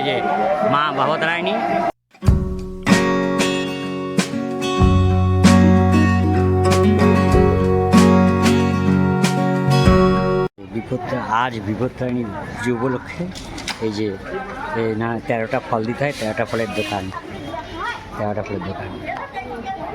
যে মা ভবতারিণী। আজ বিপত্তারিণী পুজো উপলক্ষে এই যে না 13টা ফল দিতে হয়, 13টা ফলের দোকান, 13টা ফলের দোকান।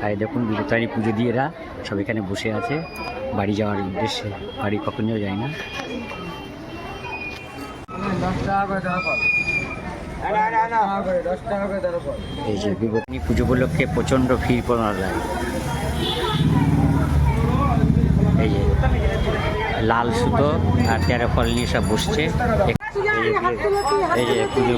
আর দেখুন বিপত্তারিণী পুজো দিয়ে এরা সব এখানে বসে আছে বাড়ি যাওয়ার উদ্দেশ্যে। বাড়ি কখনো যায় না। এই যে বিপত্তারিণী পুজো উপলক্ষে প্রচণ্ড ভিড় পাওয়া যায়। এই যে লাল সুতো আর 13 ফল নিয়ে সব বসছে। এই যে পুজো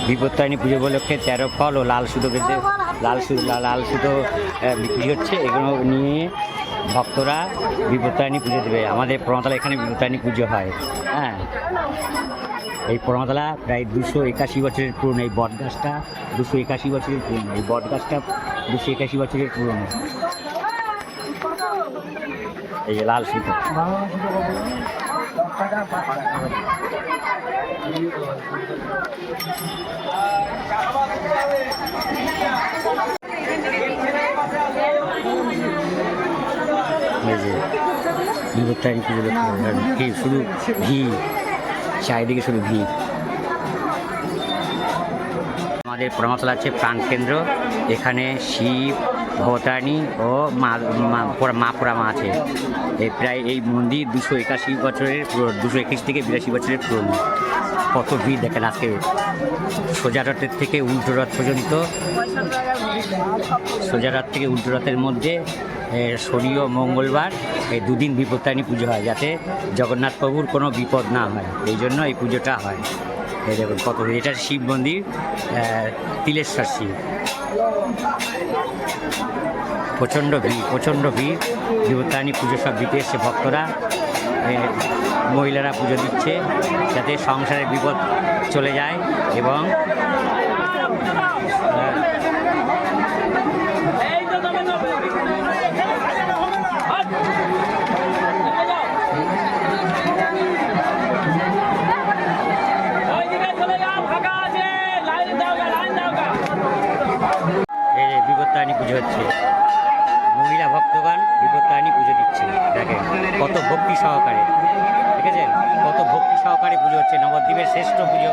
বিপত্তারিণী পুজো উপলক্ষে 13 ফল ও লাল সুতো বেঁধে লাল সুতো বিক্রি হচ্ছে। এগুলো নিয়ে ভক্তরা বিপত্তারিণী পুজো দেবে। আমাদের প্রণতলা এখানে বিপত্তারিণী পুজো হয়। হ্যাঁ, এই প্রণতলা প্রায় 281 বছরের পুরনো। এই বট গাছটা 281 বছরের পুরনো। এই বট গাছটা 281 বছরের পুরনো। এই যে লাল সুতো, এই যে বিপত্তারিণী পুজো ভিড়, শুধু ভিড়, চারিদিকে শুধু ভিড়। আমাদের প্রণতলা আছে প্রাণকেন্দ্র। এখানে শিব, ভবতারিণী ও মা পোড়ামা আছে। প্রায় এই মন্দির 281 বছরের পুরনো, 221 থেকে 82 বছরের পুরনো। কত ভিড় দেখেন আজকে, সোজা রথের থেকে উল্টো রথ পর্যন্ত। সোজা রথ থেকে উল্টো রথের মধ্যে শনি ও মঙ্গলবার এই দুদিন বিপত্তারিণী পুজো হয়, যাতে জগন্নাথ প্রভুর কোনো বিপদ না হয়, এই জন্য এই পুজোটা হয়। এই দেখুন কত, এটা শিব মন্দির, তিলেশ্বর শিব। প্রচণ্ড ভিড়। বিপত্তারিণী পুজো সব দিতে এসছে ভক্তরা। মহিলারা পুজো দিচ্ছে যাতে সংসারের বিপদ চলে যায় এবং বিপত্তারিণী পুজো হচ্ছে। মহিলা ভক্তগণ বিপত্তারিণী পুজো দিচ্ছে। দেখেন কত ভক্তি সহকারে, দেখেছেন কত ভক্তি সহকারে পুজো হচ্ছে। নবদ্বীপের শ্রেষ্ঠ পুজো।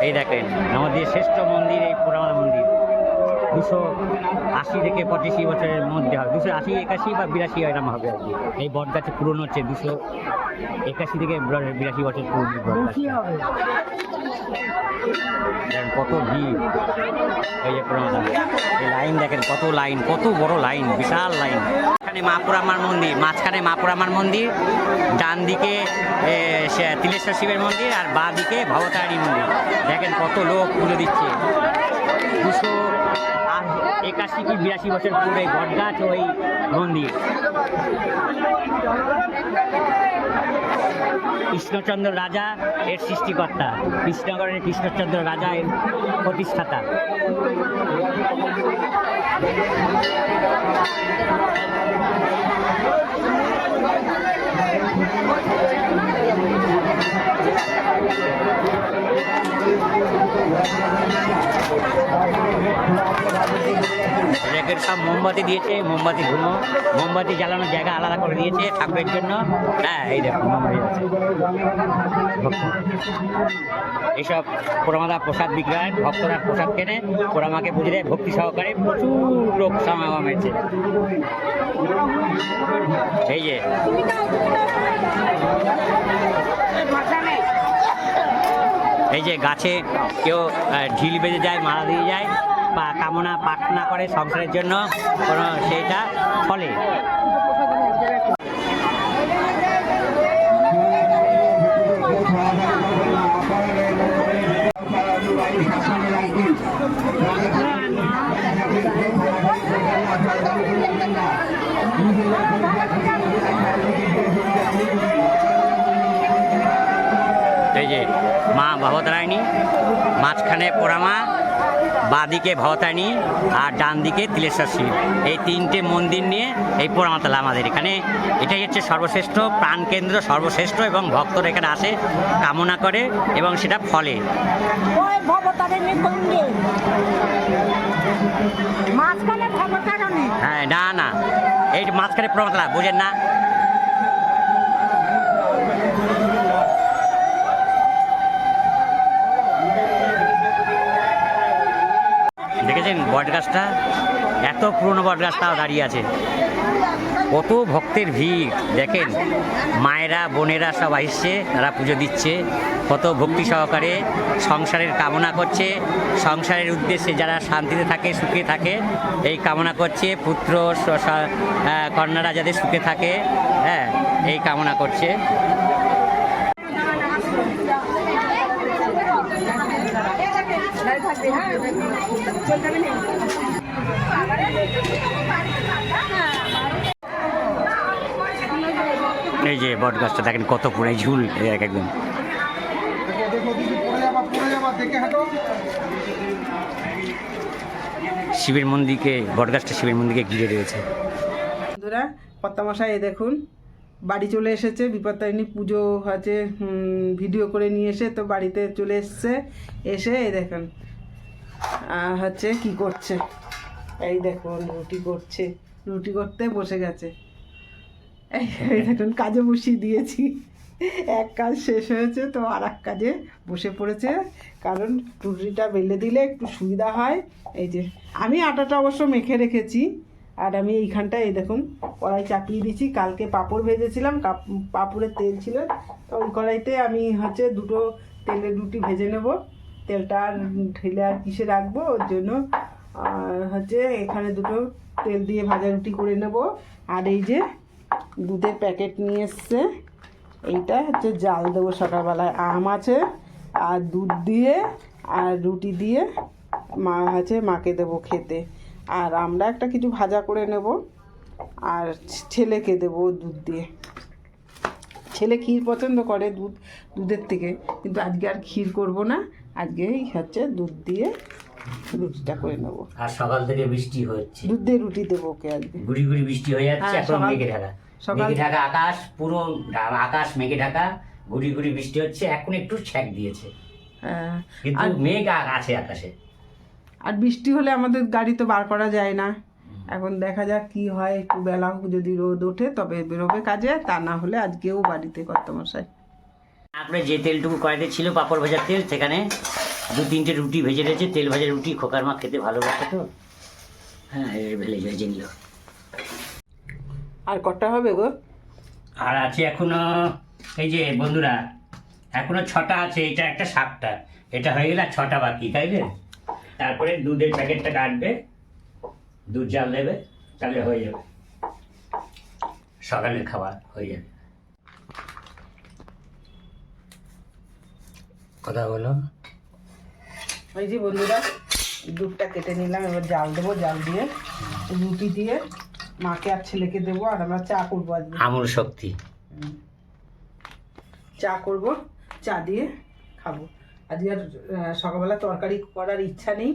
এই দেখেন নবদ্বীপের শ্রেষ্ঠ মন্দির এই পোড়ামা মন্দির। 280 থেকে 85 বছরের মধ্যে হবে, 280, 81 বা 82 এরকম হবে আর কি। এই বট গাছে পুরনো হচ্ছে 281 থেকে 82 বছর পুরনো বট গাছ। দেখেন কত ভিড়। এই যে প্রণতলা, এই লাইন দেখেন কত লাইন, কত বড় লাইন, বিশাল লাইন। এখানে মা পোড়ামার মন্দির, মাঝখানে মা পোড়ামার মন্দির, ডান দিকে তিলেশ্বর শিবের মন্দির আর বাঁ দিকে ভবতারিণী মন্দির। দেখেন কত লোক পুজো দিচ্ছে। 281 কি 82 বছর পুরো এই বট গাছ ওই মন্দির। কৃষ্ণচন্দ্র রাজা এর সৃষ্টিকর্তা, কৃষ্ণগড়ের কৃষ্ণচন্দ্র রাজা এর প্রতিষ্ঠাতা। সব মোমবাতি দিয়েছে, মোমবাতি ধুনো, মোমবাতি জ্বালানোর জায়গা আলাদা করে দিয়েছে ঠাকুরের জন্য। হ্যাঁ, এই দেখুন মোমবাতি আছে। এইসব পোড়ামাদা প্রসাদ বিক্রয়, ভক্তরা প্রসাদ কেনে পোড়ামাকে পুজো দেয় ভক্তি সহকারে। প্রচুর লোক সমাগম হয়েছে। এই যে এই যে গাছে কেউ ঢিল বেঁধে যায়, মালা দিয়ে যায়, বা কামনা প্রার্থনা করে সংসারের জন্য, কোনো সেইটা ফলে। এই যে মা ভবতারিণী, মাঝখানে পোড়ামা, বাঁদিকে ভবতারিণী আর ডান দিকে তিলেশ্বর শিব, এই তিনটে মন্দির নিয়ে এই পোড়ামাতলা আমাদের এখানে। এটাই হচ্ছে সর্বশ্রেষ্ঠ প্রাণকেন্দ্র, সর্বশ্রেষ্ঠ, এবং ভক্তরা এখানে আসে কামনা করে এবং সেটা ফলে। হ্যাঁ, না না, এই মাঝখানে পোড়ামাতলা বোঝেন না? দেখেছেন বট গাছটা, এত পুরনো বট গাছটাও দাঁড়িয়ে আছে, কত ভক্তের ভিড় দেখেন। মায়েরা বোনেরা সব আসছে, তারা পুজো দিচ্ছে কত ভক্তি সহকারে, সংসারের কামনা করছে, সংসারের উদ্দেশ্যে যারা শান্তিতে থাকে সুখে থাকে এই কামনা করছে, পুত্র কন্যারা যাদের সুখে থাকে, হ্যাঁ এই কামনা করছে। এই যে বট গাছটা দেখেন কত পুরো ঝুল একদম। শিবের মন্দিরকে, বট গাছটা শিবের মন্দিরকে ঘিরে রয়েছে। বন্ধুরা, কর্তামশাই দেখুন বাড়ি চলে এসেছে, বিপত্তারিণী পুজো হচ্ছে ভিডিও করে নিয়ে এসে তো বাড়িতে চলে এসছে। এসে এই দেখুন হচ্ছে কি করছে, এই দেখুন রুটি করছে, রুটি করতে বসে গেছে। এই দেখুন কাজে বসিয়ে দিয়েছি, এক কাজ শেষ হয়েছে তো আর এক কাজে বসে পড়েছে, কারণ রুটিটা বেলে দিলে একটু সুবিধা হয়। এই যে আমি আটাটা অবশ্য মেখে রেখেছি, আর আমি এইখানটায় এই দেখুন কড়াই চাপিয়ে দিয়েছি। কালকে পাঁপড় ভেজেছিলাম, পাঁপড়ের তেল ছিল, তো ওই কড়াইতে আমি হচ্ছে দুটো তেলের রুটি ভেজে নেব। তেলটা আর ঢেলে আর কিসে রাখবো, ওর জন্য হচ্ছে এখানে দুটো তেল দিয়ে ভাজা রুটি করে নেব। আর এই যে দুধের প্যাকেট নিয়ে এসছে, এইটা হচ্ছে জাল দেবো সকালবেলায়। আম আছে আর দুধ দিয়ে আর রুটি দিয়ে মাকে দেবো খেতে। আর আমরা একটা কিছু ভাজা করে নেব, আর ছেলেকে দেবো দুধ দিয়ে। ছেলে ক্ষীর পছন্দ করে দুধের থেকে, কিন্তু আজকে আর ক্ষীর করব না, আজকে হচ্ছে দুধ দিয়ে রুটিটা করে নেব। আর সকাল থেকে বৃষ্টি হচ্ছে, দুধ দিয়ে রুটি দেবো ওকে আজকে। গুড়ি গুড়ি বৃষ্টি হয়ে যাচ্ছে, এখন মেঘে ঢাকা, মেঘে ঢাকা আকাশ, পুরো আকাশ মেঘে ঢাকা, গুড়ি গুড়ি বৃষ্টি হচ্ছে। এখন একটু ছ্যাক দিয়েছে, কিন্তু মেঘ আছে আকাশে। আর বৃষ্টি হলে আমাদের গাড়ি তো বার করা যায় না, এখন দেখা যাক কি হয়। একটু বেলা হোক, যদি রোদ ওঠে তবে বেরোবে কাজে, তা না হলে আজকেও বাড়িতে কর্তামশাই। তারপরে যে তেলটুকু কড়াইতে ছিল পাঁপড় ভাজার তেল, সেখানে 2-3টে রুটি ভেজে রয়েছে। তেল ভাজা রুটি খোকার মা খেতে ভালোবাসে তো, হ্যাঁ ভেজে নিল। আর কটা হবে গো? আর আছে এখনো, এই যে বন্ধুরা এখনো 6টা আছে, এটা একটা 7টা, এটা হয়ে গেলে 6টা বাকি, তাই না? তারপরে দুধের প্যাকেটটা কাটবে, দুধ জাল দেবে, তাহলে হয়ে যাবে, সকালের খাবার হয়ে যাবে। কথা বলো। ওই যে বন্ধুরা দুধটা কেটে নিলাম, এবার জাল দেবো, জাল দিয়ে রুটি দিয়ে মাকে আর ছেলেকে দেবো, আর আমরা চা করবো আজকে। আমূল শক্তি চা করব, চা দিয়ে খাবো। আজকে আর সকালবেলা তরকারি করার ইচ্ছা নেই।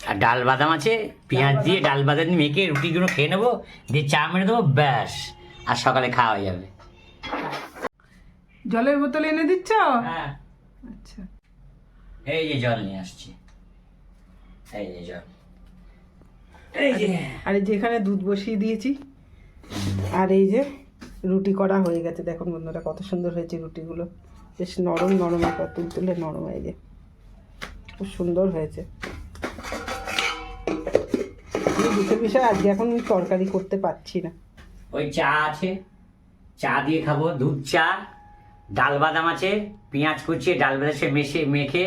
আর ডাল বাদাম আছে, পেঁয়াজ দিয়ে ডাল বাদাম দিয়ে মেখে রুটিগুলো খেয়ে নেবো, দিয়ে চা মেরে দেবো, ব্যাস, আর সকালে খাওয়া হয়ে যাবে। জলের বোতল এনে দিচ্ছ? হ্যাঁ, আচ্ছা, এই যে জল নিয়ে আসছি, এই যে জল, এই যে। আর এই যে এখানে দুধ বসিয়ে দিয়েছি, আর এই যে রুটি করা হয়ে গেছে। দেখুন বন্ধুরা কত সুন্দর হয়েছে রুটিগুলো, বেশ নরম নরম, তুলতুলে নরম, এই যে খুব সুন্দর হয়েছে। দুটো বিষয় আজকে এখন তরকারি করতে পারছি না। ওই চা আছে, চা দিয়ে খাবো, দুধ চা, ডাল বাদাম আছে, পেঁয়াজ কুচিয়ে ডাল বাদাম মেখে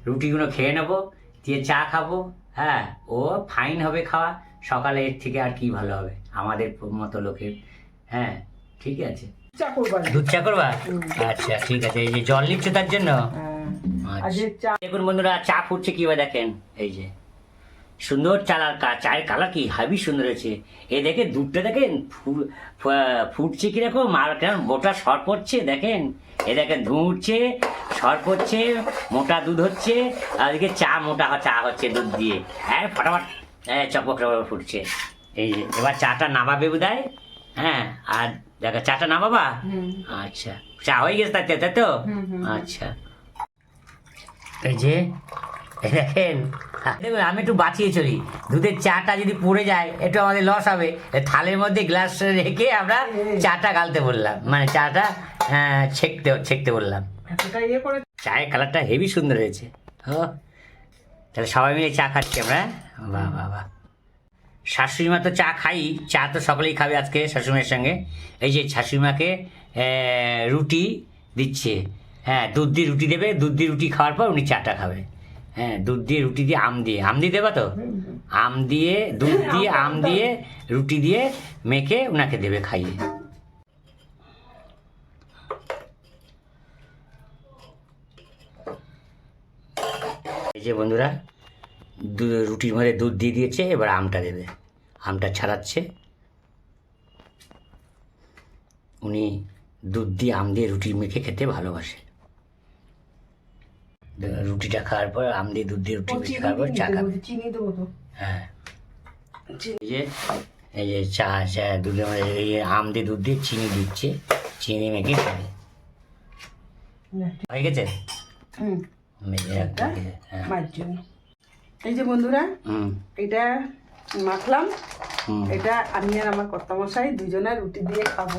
রুটিগুলো খেয়ে নেবো, দিয়ে চা খাবো। হ্যাঁ, ও ফাইন হবে খাওয়া, সকালে এর থেকে আর কি ভালো হবে আমাদের মতো লোকের। হ্যাঁ ঠিক আছে, চা করবা? দুধ চা করবা? আচ্ছা ঠিক আছে, এই যে জল নিচ্ছে তার জন্য। দেখুন বন্ধুরা চা ফুটছে কিভাবে দেখেন, এই যে সুন্দর চায়ের কালার কি হাবি সুন্দর হয়েছে। এ দেখে দুধটা দেখেন ফুটছে কিরকম, আর কেমন গোটা সর পড়ছে দেখেন, এ দেখেন ধুঁ উঠছে, সর পড়ছে, মোটা দুধ হচ্ছে, আর এদিকে চা মোটা চা হচ্ছে দুধ দিয়ে। হ্যাঁ ফটাফট চপক চপক ফুটছে। এই যে এবার চাটা নামাবে বোধহয়। হ্যাঁ আর দেখো চাটা নামাবা। আচ্ছা চা হয়ে গেছে তাই তাই তো। আচ্ছা এই যে দেখেন, দেখুন আমি একটু বাঁচিয়ে চলি, দুধের চাটা যদি পড়ে যায় একটু আমাদের লস হবে। থালের মধ্যে গ্লাস রেখে আমরা চাটা গালতে বললাম, মানে চাটা ছেঁকতে বললাম। চায়ের কালারটা হেভি সুন্দর হয়েছে। ও তাহলে সবাই মিলে চা খাচ্ছি আমরা। বাহ বাহ বাহ। শাশুড়ি মা তো চা খাই, চা তো সকলেই খাবে আজকে শাশুড়িমার সঙ্গে। এই যে শাশুড়িমাকে রুটি দিচ্ছে। হ্যাঁ দুধ দিয়ে রুটি দেবে, দুধ দিয়ে রুটি খাওয়ার পর উনি চাটা খাবে। হ্যাঁ দুধ দিয়ে রুটি দিয়ে আম দিয়ে দেবা তো, আম দিয়ে দুধ দিয়ে আম দিয়ে রুটি দিয়ে মেখে ওনাকে দেবে খাইয়ে। এই যে বন্ধুরা রুটির মধ্যে দুধ দিয়ে দিয়েছে, এবার আমটা দেবে, আমটা ছাড়াচ্ছে। উনি দুধ দিয়ে আম দিয়ে রুটি মেখে খেতে ভালোবাসে। রুটিটা খাওয়ার পর আম দিয়ে দুধ দিয়ে রুটি মেখে খাওয়ার পর চা খাবে। হ্যাঁ এই যে চা দুধের মধ্যে এই আম দিয়ে দুধ দিয়ে চিনি দিচ্ছে, চিনি মেখে খাবে। হয়ে গেছে। এই যে বন্ধুরা এটা মাখলাম, এটা আমি আর আমার কর্তামশাই দুজনের রুটি দিয়ে খাবো।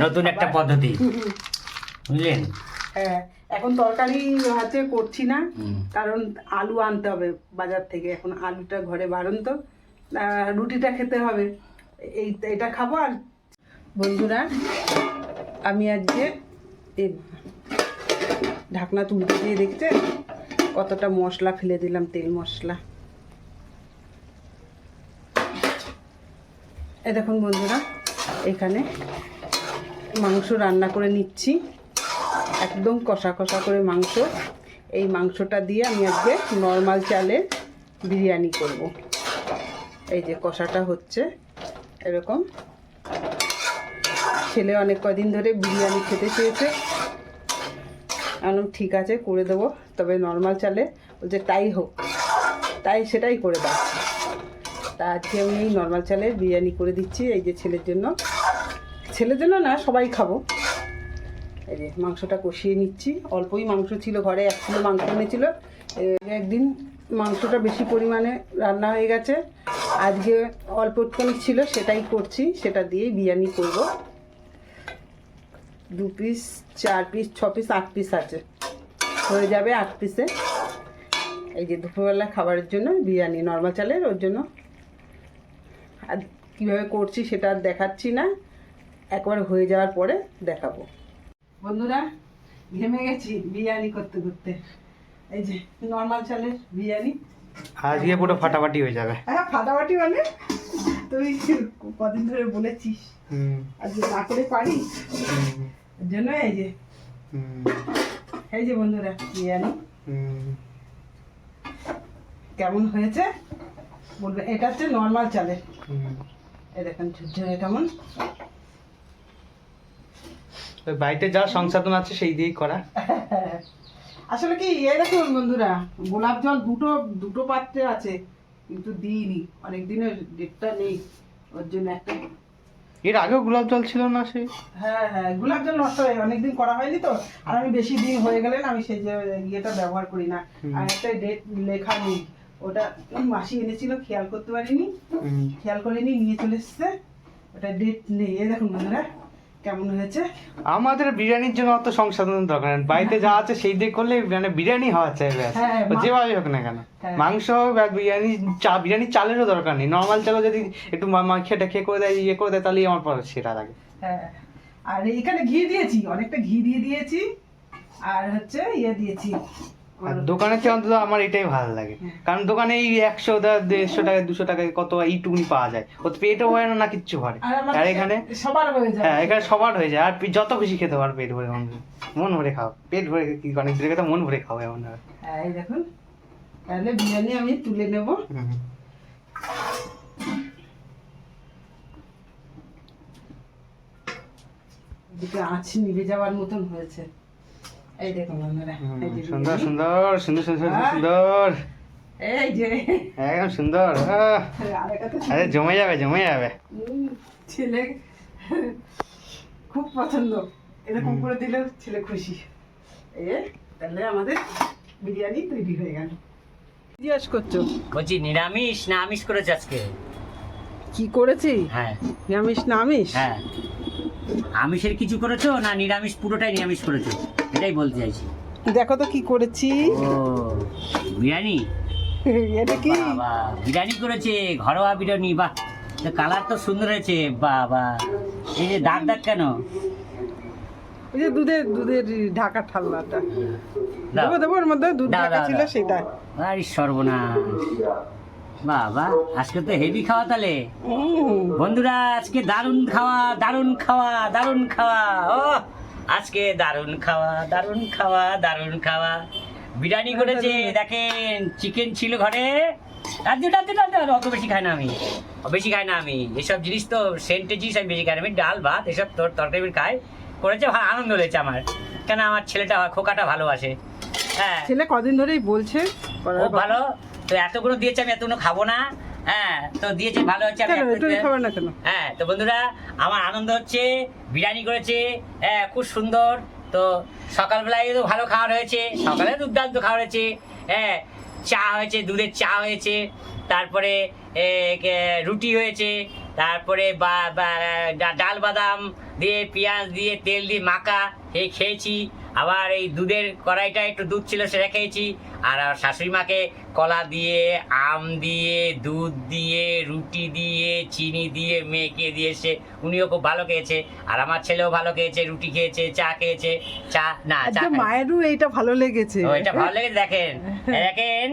নতুন একটা পদ্ধতি বুঝলেন। হ্যাঁ এখন তরকারি হাতে করছি না, কারণ আলু আনতে হবে বাজার থেকে। এখন আলুটা ঘরে বাড়ন্ত, রুটিটা খেতে হবে, এটা খাবো। আর বন্ধুরা আমি আজকে ঢাকনা তুলতে দিয়ে দেখতে কতটা মশলা ফেলে দিলাম, তেল মশলা। এই দেখুন বন্ধুরা এখানে মাংস রান্না করে নিচ্ছি, একদম কষা কষা করে মাংস। এই মাংসটা দিয়ে আমি আজকে নর্মাল চালে বিরিয়ানি করব। এই যে কষাটা হচ্ছে এরকম। ছেলে অনেক কদিন ধরে বিরিয়ানি খেতে চেয়েছে, আমি ঠিক আছে করে দেবো, তবে নর্মাল চালে বলছে তাই হোক, তাই সেটাই করে দাও। তা আজকে আমি এই নর্মাল চালের বিরিয়ানি করে দিচ্ছি। এই যে ছেলের জন্য না, সবাই খাবো। এই যে মাংসটা কষিয়ে নিচ্ছি, অল্পই মাংস ছিল ঘরে, 1 কিলো মাংস এনেছিল। একদিন মাংসটা বেশি পরিমাণে রান্না হয়ে গেছে, আজকে অল্প একটুখানি ছিল, সেটাই করছি, সেটা দিয়েই বিরিয়ানি করব। 2 পিস 4 পিস 6 পিস 8 পিস আছে, হয়ে যাবে 8 পিসে। এই যে দুপুরবেলা খাবারের জন্য বিরিয়ানি নর্মাল চালের, ওর জন্য। আর কীভাবে করছি সেটা আর দেখাচ্ছি না, একবার হয়ে যাওয়ার পরে দেখাবো। বন্ধুরা ঘেমে গেছি বিরিয়ানি করতে করতে। এই যে নর্মাল চালের বিরিয়ানি আজকে পুরো ফাটাফাটি হয়ে যাবে। হ্যাঁ ফাটাফাটি মানে তুই কদিন ধরে বলেছিস, আজকে না করে পারি এর জন্য। এই যে বন্ধুরা বিরিয়ানি কেমন হয়েছে বলবে। এটা হচ্ছে নর্মাল চালের, এই দেখেন ঝুরঝুরে কেমন। বাড়িতে যা সংসাধন আছে সেই দিয়েই করা। আসলে কি এই দেখুন বন্ধুরা, গোলাপ জল দুটো পাত্রে আছে, কিন্তু দিইনি, অনেক দিনের ডেটটা নেই, ওর জন্য একটা। এর আগেও গোলাপ জল ছিল না সে? হ্যাঁ গোলাপ জল নষ্ট হয়ে অনেকদিন করা হয়নি তো, আর আমি বেশি দিন হয়ে গেলে না আমি সেই যে ইয়েটা ব্যবহার করি না। আর একটা ডেট লেখা নেই, ওটা মাসি এনেছিল, খেয়াল করতে পারিনি, খেয়াল করিনি, নিয়ে চলে এসছে, ওটা ডেট নেই। এই দেখুন বন্ধুরা কেমন হয়েছে। আমাদের বিরিয়ানির জন্য অত সংসাধনের দরকার নেই, বাড়িতে যা আছে সেই দিয়ে করলে মানে বিরিয়ানি হওয়া চাই, যেভাবে হোক না কেন, মাংস হোক বা বিরিয়ানির চালেরও দরকার নেই। নর্মাল চালও যদি একটু খেয়ে করে দেয়, ইয়ে করে দেয়, তাহলেই আমার পরে সেটা লাগে। হ্যাঁ আর এখানে ঘি দিয়েছি, অনেকটা ঘি দিয়ে দিয়েছি, আর হচ্ছে ইয়ে দিয়েছি। আর দোকানের চেয়ে অন্তত আমার এটাই ভালো লাগে, কারণ দোকানে এই 100 150 টাকায় 200 টাকায় কত এইটুকুনি পাওয়া যায়, ও তো পেটও হয় না কিচ্ছু হয়। আর এখানে সবার হয়ে যায়। হ্যাঁ এখানে সবার হয়ে যায়, আর যত বেশি খেতে পারো পেট ভরে, মন ভরে খাও, পেট ভরে কি অনেক দূরে খেতে মন ভরে খাও এমন হয়। হ্যাঁ এই দেখুন তাহলে বিরিয়ানি আমি তুলে নেব। এদিকে আঁচ নিভে যাওয়ার মতন হয়েছে। এই দেখুন বন্ধুরা, এই যে সুন্দর বিরিয়ানি। সুন্দর সুন্দর সুন্দর সুন্দর এই যে একদম সুন্দর আরেকটা তো আরে জমে যাবে জমে যাবে ছেলে খুব পছন্দ, এরকম করে দিলে ছেলে খুশি। তাহলে আমাদের বিরিয়ানি তৈরি হয়ে গেল। জিজ্ঞেস করছো বলছি নিরামিষ না আমিষ করেছে আজকে? কি করেছি? হ্যাঁ নিরামিষ না আমিষ? হ্যাঁ, আমিষের কিছু করেছো না নিরামিষ পুরোটাই নিরামিষ করেছো, এটাই বলতে চাইছি। দেখো তো কি করেছি। ও বিরিয়ানি, এটা কি? বাবা বিরিয়ানি করেছে, ঘরোয়া বিরিয়ানি। বাহ, কালার তো সুন্দর হয়েছে। বাবা, এই যে দাগ দাগ কেন? ওই যে দুধের ঢাকা ঠাল্লাটা দাও। দেবো দেবো, ওর মধ্যে দুধ দাও, ঢাকা দাও, ছিল দাও। সেটা। আরে সর্বনাশ, বাবা আজকে তো হেভি খাওয়া তাহলে। বন্ধুরা আজকে দারুণ খাওয়া দারুণ খাওয়া দারুণ খাওয়া। ও আজকে দারুণ খাওয়া দারুণ খাওয়া দারুণ খাওয়া। বিরিয়ানি করেছে দেখেন, চিকেন ছিল ঘরে। অত বেশি খাই না আমি, বেশি খাই না আমি এসব জিনিস, তো সেন্টের জিনিস আমি বেশি খাই না। আমি ডাল ভাত এসব তরকারি খাই। করেছে আনন্দ হয়েছে আমার, কেন আমার ছেলেটা খোকাটা ভালোবাসে। হ্যাঁ ছেলে কদিন ধরেই বলছে করার খুব ভালো। তো এতগুলো দিয়েছে, আমি এতগুলো খাবো না। হ্যাঁ তো দিয়েছে, ভালো হচ্ছে। আমি কেন একটু খাবার না কেন? হ্যাঁ তো বন্ধুরা আমার আনন্দ হচ্ছে, বিরিয়ানি করেছে, হ্যাঁ খুব সুন্দর। তো সকালবেলায় তো ভালো খাওয়ার হয়েছে, সকালে দুর্দান্ত খাওয়া হয়েছে। হ্যাঁ চা হয়েছে, দুধের চা হয়েছে, তারপরে রুটি হয়েছে, তারপরে ডাল বাদাম দিয়ে পেঁয়াজ দিয়ে তেল দিয়ে মাখা খেয়েছি। আবার এই দুধের কড়াইটা একটু দুধ ছিল সেটা খেয়েছি। আর আমার শাশুড়ি মাকে কলা দিয়ে, আম দিয়ে, দুধ দিয়ে, রুটি দিয়ে, চিনি দিয়ে মেখে দিয়েছে, উনিও খুব ভালো খেয়েছে। আর আমার ছেলেও ভালো খেয়েছে, রুটি খেয়েছে, চা খেয়েছে। চা আজকে মায়েরও এইটা ভালো লেগেছে। এটা ভালো লেগেছে। দেখেন দেখেন